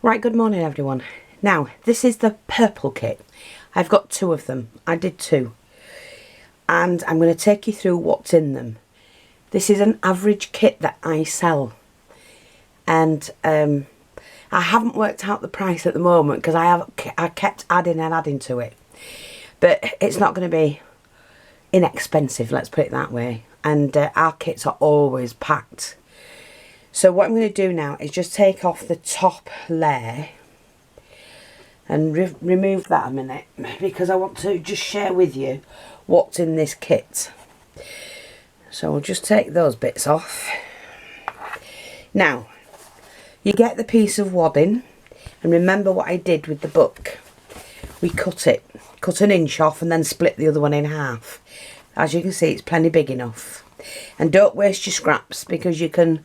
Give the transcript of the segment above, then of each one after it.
Right, good morning everyone. Now, this is the purple kit. I've got 2 of them. I did 2. And I'm going to take you through what's in them. This is an average kit that I sell. And I haven't worked out the price at the moment because I kept adding and adding to it. But it's not going to be inexpensive, let's put it that way. And our kits are always packed. So what I'm going to do now is just take off the top layer and remove that a minute, because I want to just share with you what's in this kit. So we'll just take those bits off. Now, you get the piece of wadding, and remember what I did with the book. We cut an inch off and then split the other one in half. As you can see, it's plenty big enough. And don't waste your scraps, because you can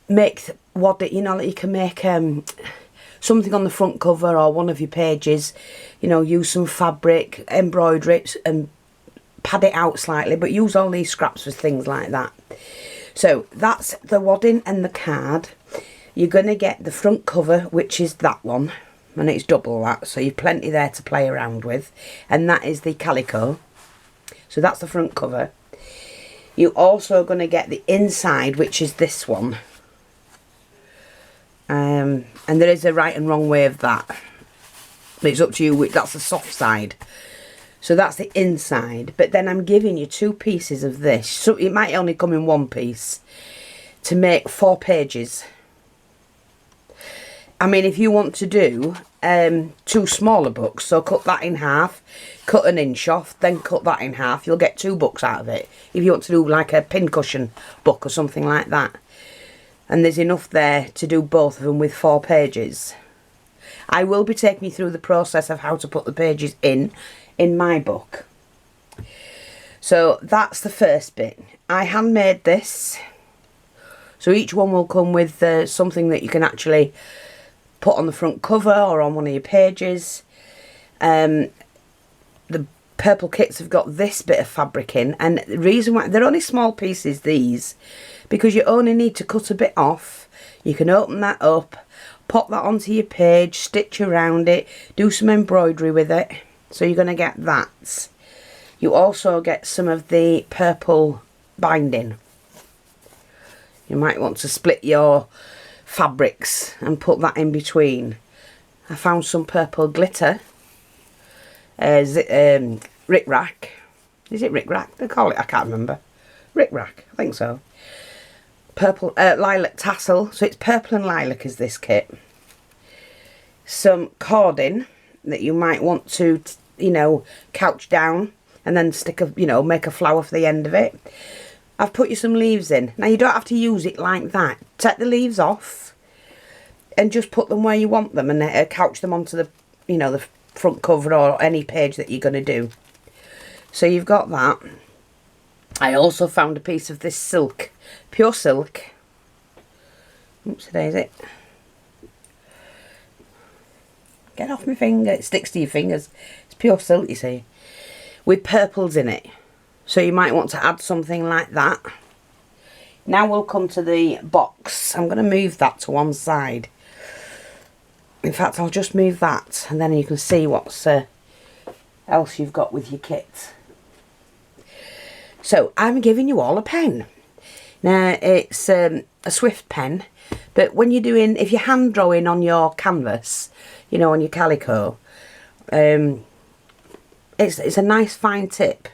make wadding, you know, like you can make something on the front cover or one of your pages, you know, use some fabric, embroider it and pad it out slightly, but use all these scraps for things like that. So that's the wadding and the card. You're going to get the front cover, which is that one, and it's double that, so you've plenty there to play around with, and that is the calico. So that's the front cover. You're also going to get the inside, which is this one. And there is a right and wrong way of that, but it's up to you. That's the soft side, so that's the inside. But then I'm giving you 2 pieces of this, so it might only come in 1 piece, to make 4 pages. I mean, if you want to do 2 smaller books, so cut that in half, cut an inch off, then cut that in half, you'll get 2 books out of it. If you want to do like a pincushion book or something like that. And there's enough there to do both of them with 4 pages. I will be taking you through the process of how to put the pages in my book. So that's the first bit. I handmade this. So each one will come with something that you can actually put on the front cover or on one of your pages. The purple kits have got this bit of fabric in, and the reason why they're only small pieces, these, because you only need to cut a bit off. You can open that up, pop that onto your page, stitch around it, do some embroidery with it. So you're going to get that. You also get some of the purple binding. You might want to split your fabrics and put that in between. I found some purple glitter. Rick Rack. Is it Rick Rack they call it? I can't remember. Rick Rack, I think so. Purple lilac tassel, so it's purple and lilac is this kit. Some cording that you might want to, you know, couch down and then stick a, you know, make a flower for the end of it. I've put you some leaves in. Now you don't have to use it like that. Take the leaves off and just put them where you want them, and couch them onto the, you know, the front cover or any page that you're going to do. So you've got that. I also found a piece of this silk, pure silk. Oops, today's it. Get off my finger, it sticks to your fingers. It's pure silk, you see, with purples in it. So you might want to add something like that. Now we'll come to the box. I'm going to move that to one side. In fact, I'll just move that, and then you can see what's else you've got with your kit. So I'm giving you all a pen. Now it's a Swift pen, but when you're doing, if you're hand drawing on your canvas, you know, on your calico, it's a nice fine tip.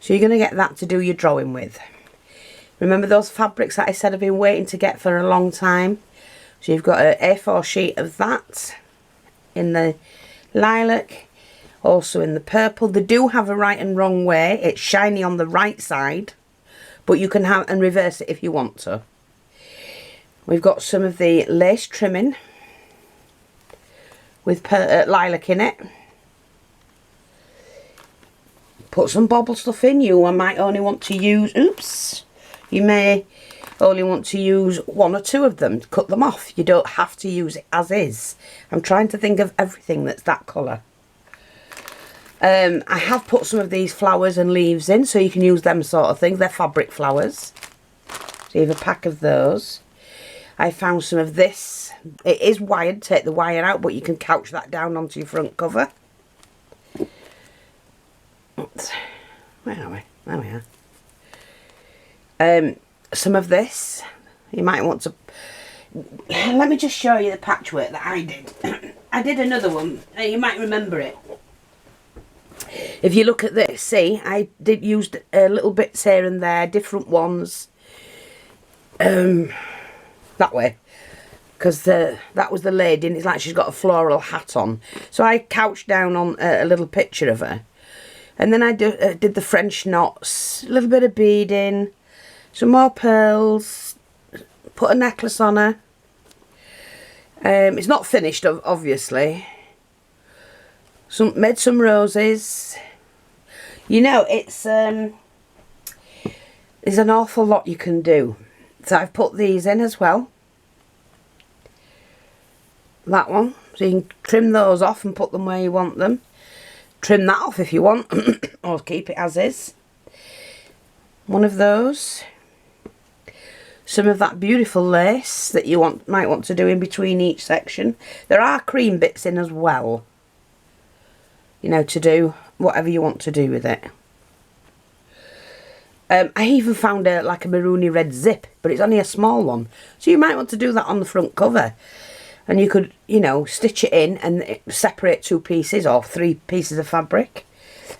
So you're going to get that to do your drawing with. Remember those fabrics that I said I've been waiting to get for a long time? So you've got an A4 sheet of that in the lilac, also in the purple. They do have a right and wrong way. It's shiny on the right side, but you can have and reverse it if you want to. We've got some of the lace trimming with lilac in it. Put some bobble stuff in. You might only want to use, oops, you may only want to use 1 or 2 of them. Cut them off. You don't have to use it as is. I'm trying to think of everything that's that colour. I have put some of these flowers and leaves in, so you can use them sort of things. They're fabric flowers. So you have a pack of those. I found some of this. It is wired, take the wire out, but you can couch that down onto your front cover. Where are we? There we are. Some of this, you might want to... Let me just show you the patchwork that I did. I did another one, you might remember it. If you look at this, see, I did use little bits here and there, different ones. That way. Because that was the lady, and it's like she's got a floral hat on. So I couched down on a little picture of her. And then I did the French knots, a little bit of beading, some more pearls, put a necklace on her. It's not finished, obviously. Made some roses. You know, there's an awful lot you can do. So I've put these in as well. That one. So you can trim those off and put them where you want them. Trim that off if you want. Or keep it as is. One of those. Some of that beautiful lace that you might want to do in between each section. There are cream bits in as well. You know, to do whatever you want to do with it. I even found like a maroony red zip, but it's only a small one. So you might want to do that on the front cover. And you could, you know, stitch it in and separate 2 pieces or 3 pieces of fabric.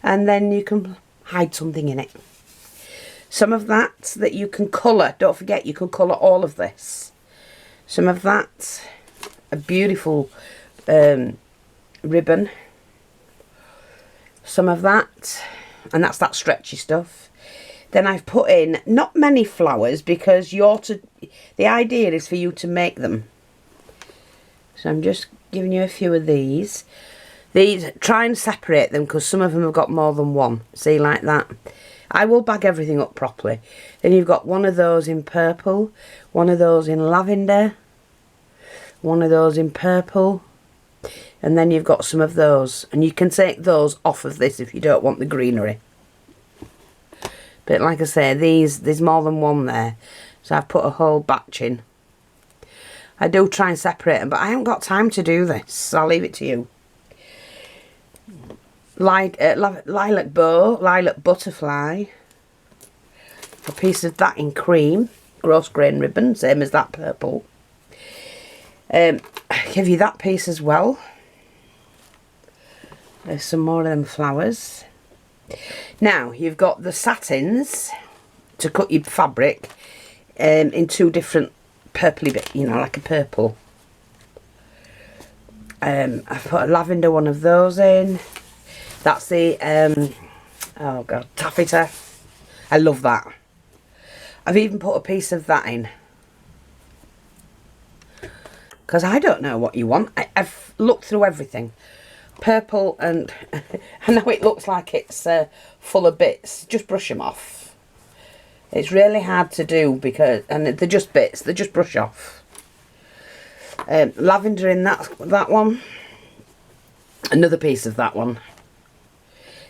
And then you can hide something in it. Some of that you can colour. Don't forget, you can colour all of this. Some of that, a beautiful ribbon. Some of that, and that's that stretchy stuff. Then I've put in not many flowers because the idea is for you to make them. So I'm just giving you a few of these. These, try and separate them because some of them have got more than one. See, like that. I will bag everything up properly. Then you've got one of those in purple, one of those in lavender, one of those in purple, and then you've got some of those. And you can take those off of this if you don't want the greenery. But like I say, there's more than one there. So I've put a whole batch in. I do try and separate them, but I haven't got time to do this. So I'll leave it to you. Lilac bow, lilac butterfly. A piece of that in cream. Gross grain ribbon, same as that purple. I'll give you that piece as well. There's some more of them flowers. Now, you've got the satins to cut your fabric in 2 different purpley bits, you know, like a purple. I've put a lavender one of those in. That's the, oh god, taffeta. I love that. I've even put a piece of that in. Because I don't know what you want. I've looked through everything. Purple, and I know it looks like it's full of bits. Just brush them off. It's really hard to do because, and they're just bits. They just brush off. Lavender in that one. Another piece of that one.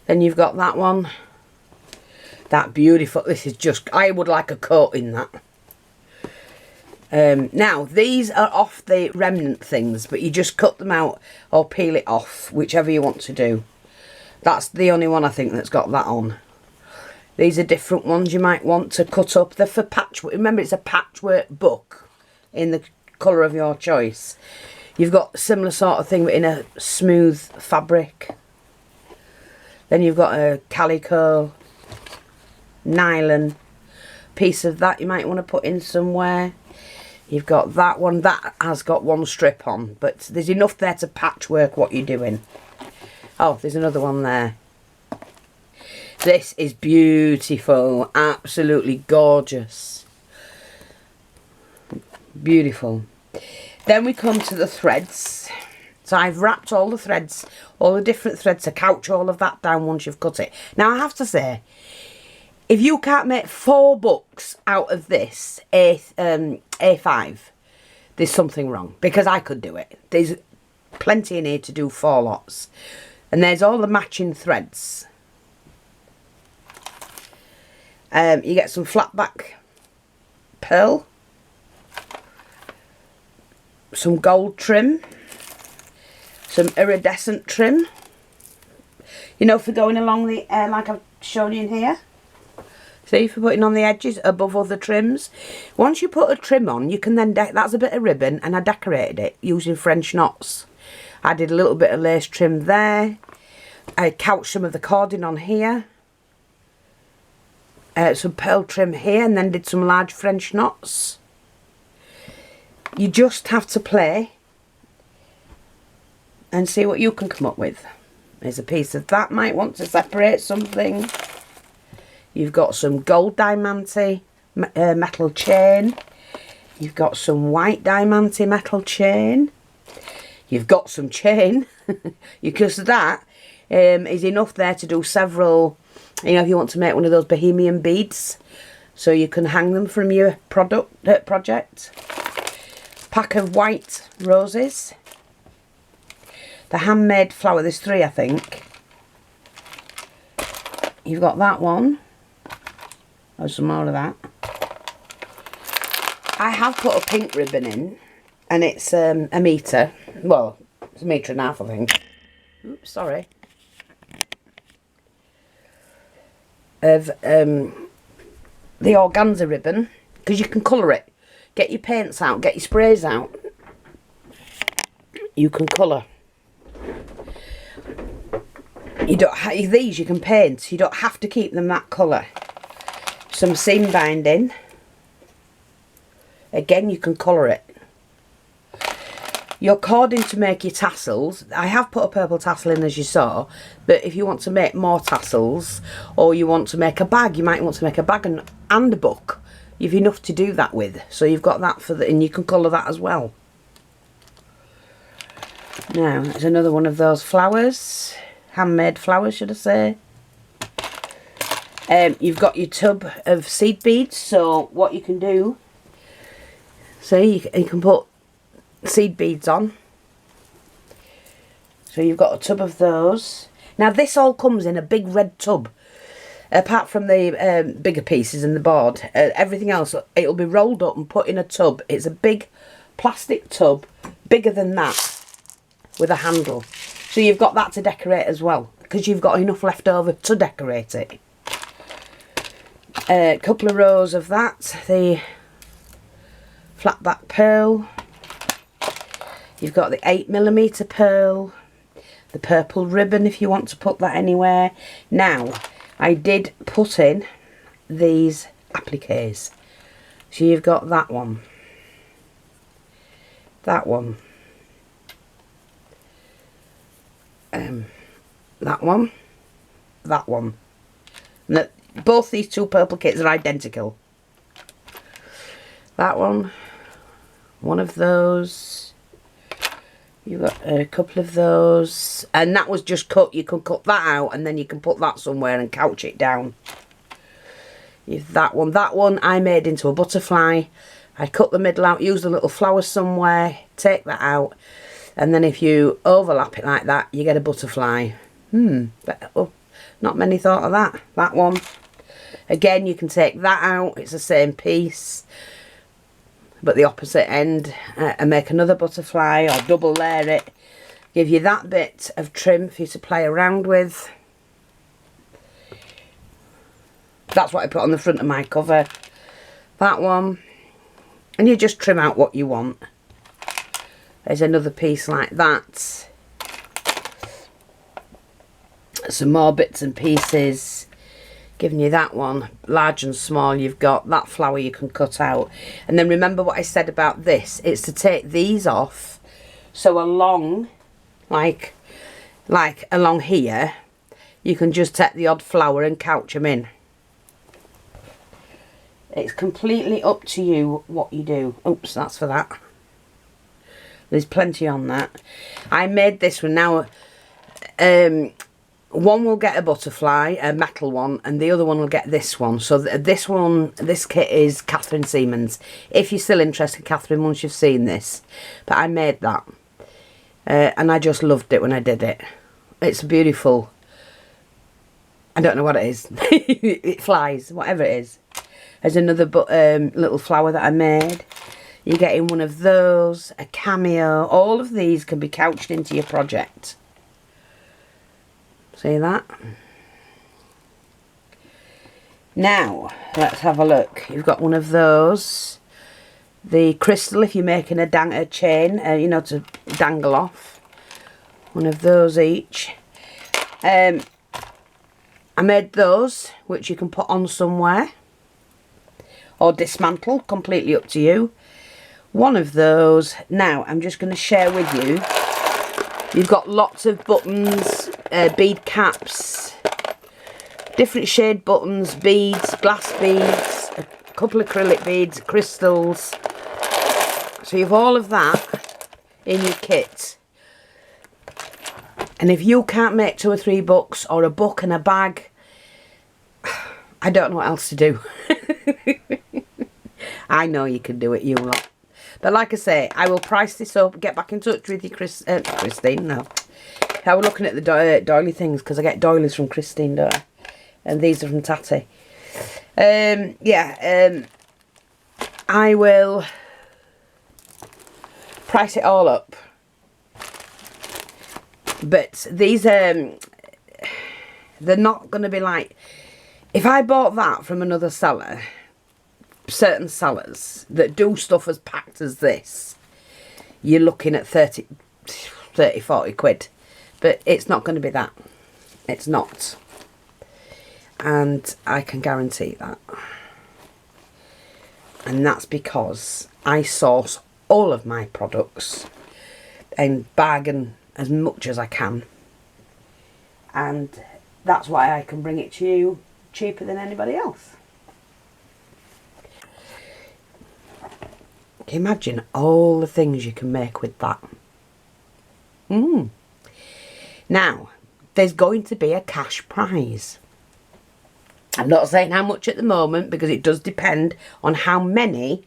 Then you've got that one. That beautiful. This is just, I would like a coat in that. Now, these are off the remnant things, but you just cut them out or peel it off, whichever you want to do. That's the only one I think that's got that on. These are different ones you might want to cut up. They're for patchwork. Remember, it's a patchwork book in the colour of your choice. You've got a similar sort of thing, but in a smooth fabric. Then you've got a calico, nylon piece of that you might want to put in somewhere. You've got that one. That has got one strip on, but there's enough there to patchwork what you're doing. Oh, there's another one there. This is beautiful. Absolutely gorgeous. Beautiful. Then we come to the threads. So I've wrapped all the threads, all the different threads, to couch all of that down once you've cut it. Now I have to say, if you can't make 4 books out of this A5, there's something wrong. Because I could do it. There's plenty in here to do 4 lots. And there's all the matching threads. You get some flat back pearl. some gold trim, some iridescent trim, you know, for going along the like I've shown you in here. See, for putting on the edges above other trims. Once you put a trim on, you can then, that's a bit of ribbon, and I decorated it using French knots. I did a little bit of lace trim there. I couched some of the cording on here. Some pearl trim here, and then did some large French knots. You just have to play and see what you can come up with. There's a piece of that, might want to separate something. You've got some gold diamante metal chain. You've got some white diamante metal chain. You've got some chain, because that is enough there to do several, you know, if you want to make one of those bohemian beads, so you can hang them from your project. Pack of white roses. The handmade flower, there's 3 I think. You've got that one. There's some more of that. I have put a pink ribbon in, and it's a metre. Well, it's 1.5 meters, I think. Oops, sorry. Of the organza ribbon, because you can colour it. Get your paints out, get your sprays out. You can colour. You don't these you can paint. You don't have to keep them that colour. Some seam binding. Again, you can colour it. Your cording to make your tassels. I have put a purple tassel in, as you saw, but if you want to make more tassels, or you want to make a bag, you might want to make a bag and a book. You've enough to do that with, so you've got that for the, and you can colour that as well. Now, there's another one of those flowers, handmade flowers, should I say. You've got your tub of seed beads, so what you can do, see, you can put seed beads on. So you've got a tub of those. Now this all comes in a big red tub. Apart from the bigger pieces in the board, everything else, it'll be rolled up and put in a tub. It's a big plastic tub, bigger than that, with a handle. So you've got that to decorate as well, because you've got enough left over to decorate it. A couple of rows of that, the flat back pearl. You've got the 8mm pearl, the purple ribbon if you want to put that anywhere. Now, I did put in these appliques. So you've got that one, that one, that one, that one. Now, both these 2 purple kits are identical. That one of those. You've got a couple of those, and that was just cut. You can cut that out, and then you can put that somewhere and couch it down. You've that one I made into a butterfly. I cut the middle out, used a little flower somewhere, take that out, and then if you overlap it like that, you get a butterfly. But, oh, not many thought of that. That one. Again, you can take that out, it's the same piece, but the opposite end, and make another butterfly or double layer it. Give you that bit of trim for you to play around with. That's what I put on the front of my cover. That one. And you just trim out what you want. There's another piece like that. Some more bits and pieces. Giving you that one, large and small. You've got that flower you can cut out. And then remember what I said about this. It's to take these off. So along, like along here, you can just take the odd flower and couch them in. It's completely up to you what you do. Oops, that's for that. There's plenty on that. I made this one now. One will get a butterfly, a metal one, and the other one will get this one. So this one, this kit is Kathryn Seaman's. If you're still interested, Kathryn, once you've seen this. But I made that. And I just loved it when I did it. It's beautiful. I don't know what it is. It flies, whatever it is. There's another little flower that I made. You're getting one of those, a cameo. All of these can be couched into your project. See that? Now, let's have a look. You've got one of those. The crystal, if you're making a chain, you know, to dangle off. One of those each. I made those, which you can put on somewhere. Or dismantle, completely up to you. One of those. Now, I'm just going to share with you. You've got lots of buttons, bead caps, different shade buttons, beads, glass beads, a couple of acrylic beads, crystals. So you've all of that in your kit. And if you can't make 2 or 3 books or a book and a bag, I don't know what else to do. I know you can do it, you lot. But like I say, I will price this up, get back in touch with you, Christine, no. I was looking at the doily things, because I get doilies from Christine, don't I? And these are from Tatty. I will price it all up. But these, they're not going to be like... If I bought that from another seller, certain sellers that do stuff as packed as this, you're looking at 30, 40 quid. But it's not going to be that. It's not. And I can guarantee that. And that's because I source all of my products and bargain as much as I can. And that's why I can bring it to you cheaper than anybody else. Can you imagine all the things you can make with that? Now, there's going to be a cash prize. I'm not saying how much at the moment, because it does depend on how many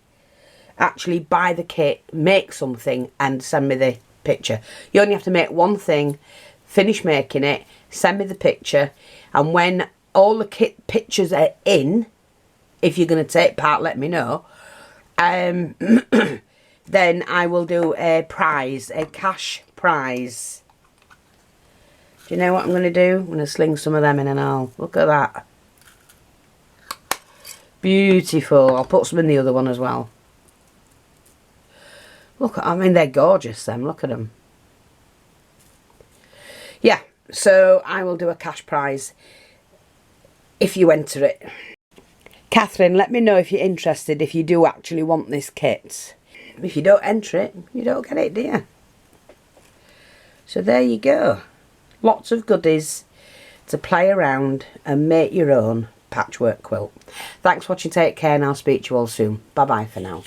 actually buy the kit, make something and send me the picture. You only have to make one thing, finish making it, send me the picture, and when all the kit pictures are in, if you're going to take part, let me know. Then I will do a prize, a cash prize. Do you know what I'm going to do? I'm going to sling some of them in and all. Look at that. Beautiful. I'll put some in the other one as well. Look at, I mean, they're gorgeous, them. Look at them. Yeah, so I will do a cash prize if you enter it. Kathryn, let me know if you're interested, if you do actually want this kit. If you don't enter it, you don't get it, do you? So there you go. Lots of goodies to play around and make your own patchwork quilt. Thanks for watching, take care, and I'll speak to you all soon. Bye bye for now.